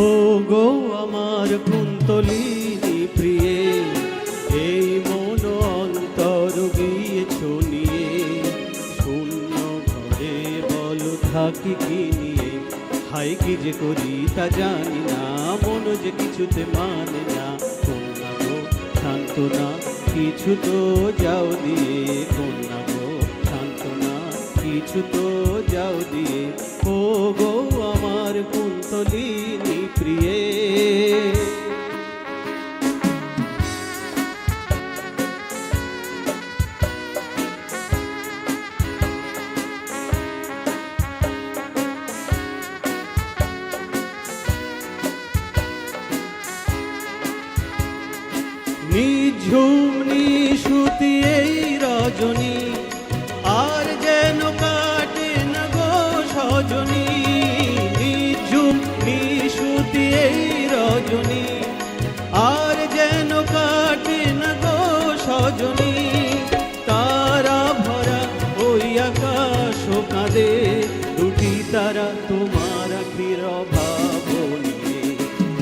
ও গো আমার কুন্তলিনী প্রিয়ে, এই মন অন্তর গিয়েছ নিয়ে, শূন্য ঘরে বলো থাকি কি নিয়ে, হাই কি যে করি তা জানি না, মন যে কিছুতে মানে না। কন্যা গো সান্ত্বনা কিছু তো যাও দিয়ে, কন্যা গো সান্ত্বনা কিছু তো যাও দিয়ে, ও গো আমার কুন্তলিনী প্রিয়ে। নিঝুম নিশুতি এই রজনী, আর যেন কাটে না গো সজনী। নিঝুম নিশুতি এই রজনী, আর যেন কাটে না গো সজনী। তারা ভরা ওই আকাশ কাঁদে, দুটি তারা তোমার আখির অভাব নিয়ে,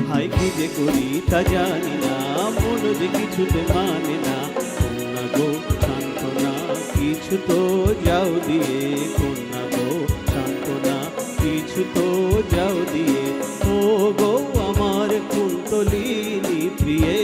হাই কি যে করি তা জানি না, মন যে কিছুতে মানে না। কন্যা গো সান্ত্বনা কিছু তো যাও দিয়ে, কন্যা গো সান্ত্বনা কিছু তো যাও দিয়ে, ও গো আমার কুন্তলিনী প্রিয়ে।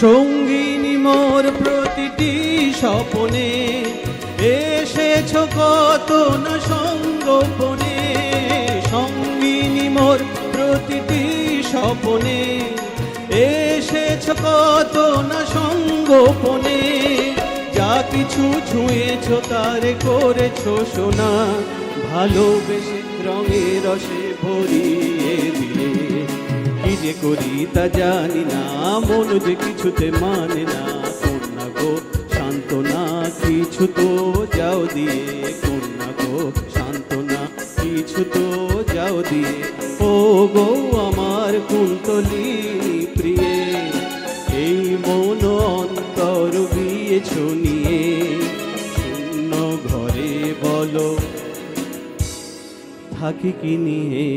সঙ্গিনী মোর প্রতিটি স্বপনে, এসেছ কত না সঙ্গোপনে। সঙ্গিনী মোর প্রতিটি স্বপনে, এসেছ কত না সঙ্গোপনে। যা কিছু ছুঁয়েছ তারে করেছ সোনা, ভালোবেসে রঙে রসে ভরিয়ে দিলে, কি যে করি তা জানি না, মন যে কিছুতে মানে না। কন্যা গো সান্ত্বনা কিছু তো যাও দিয়ে, কন্যা গো সান্ত্বনা কিছু তো যাও দিয়ে, ও গো আমার কুন্তলিনী প্রিয়ে। এই মন অন্তর গিয়েছ নিয়ে, শূন্য ঘরে বলো থাকি কি নিয়ে।